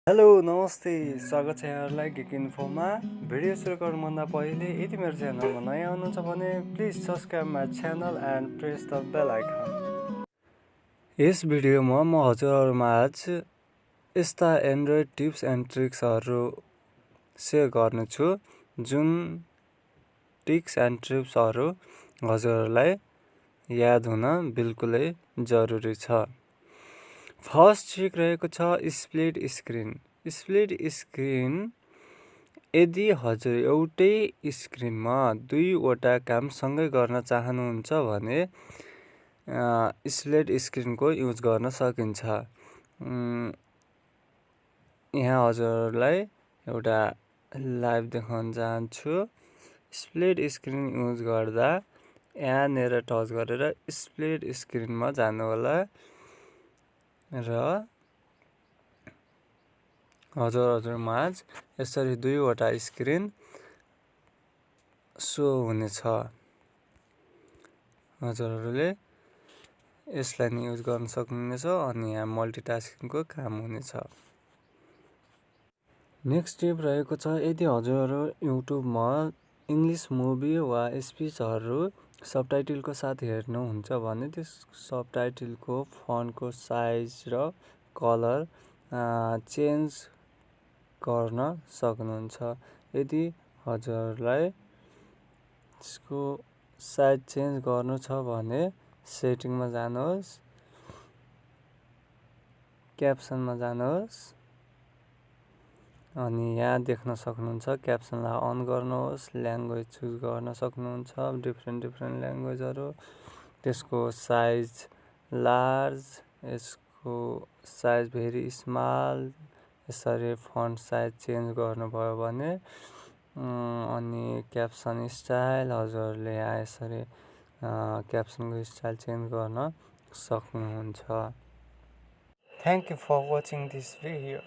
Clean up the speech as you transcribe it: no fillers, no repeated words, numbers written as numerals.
Hello नमस्ते स्वागत छ यहाँहरूलाई गेक इन्फोमा। भिडियो सुरु गर्नुभन्दा पहिले यदि मेरो च्यानलमा नयाँ हुनुहुन्छ भने please subscribe my channel and press the bell icon. यस भिडियोमा म हजुरहरूमा आज यस्ता एन्ड्रोइड टिप्स एन्ड ट्रिक्सहरू सेयर गर्नेछु जुन टिप्स एन्ड ट्रिप्सहरू हजुरहरूलाई याद हुन बिल्कुलै जरुरी छ। फर्स्ट ट्रिक रहेको छ स्प्लिट स्क्रिन। स्प्लिट स्क्रिन यदि हजुर एउटै स्क्रिनमा दुईवटा काम सँगै गर्न चाहनुहुन्छ भने स्प्लिट स्क्रिनको युज गर्न सकिन्छ। यहाँ हजुरहरूलाई एउटा लाइभ देखाउन चाहन्छु। स्प्लिट स्क्रिन युज गर्दा यहाँनिर टच गरेर स्प्लिट स्क्रिनमा जानु होला र हजुरमाझ यसरी दुईवटा स्क्रिन सो हुनेछ। हजुरहरूले यसलाई नि युज गर्न सक्नुहुनेछ अनि यहाँ मल्टिटास्किङको काम हुनेछ। नेक्स्ट टिप रहेको छ यदि हजुरहरू युट्युबमा इङ्ग्लिस मुभी वा स्पिचहरू सबटाइटलको साथ हेर्नुहुन्छ भने त्यस सबटाइटलको फन्टको साइज र कलर चेन्ज गर्न सक्नुहुन्छ। यदि हजुरहरूलाई त्यसको साइज चेन्ज गर्नु छ भने सेटिङमा जानुहोस्, क्याप्सनमा जानुहोस् अनि यहाँ देख्न सक्नुहुन्छ क्याप्सनलाई अन गर्नुहोस्, ल्याङ्ग्वेज चुज गर्न सक्नुहुन्छ, डिफ्रेन्ट ल्याङ्ग्वेजहरू। त्यसको साइज लार्ज, यसको साइज भेरी स्मल, यसरी फन्ट साइज चेन्ज गर्नुभयो भने अनि क्याप्सन स्टाइल हजुरहरूले यहाँ यसरी क्याप्सनको स्टाइल चेन्ज गर्न सक्नुहुन्छ। Thank you for watching this video.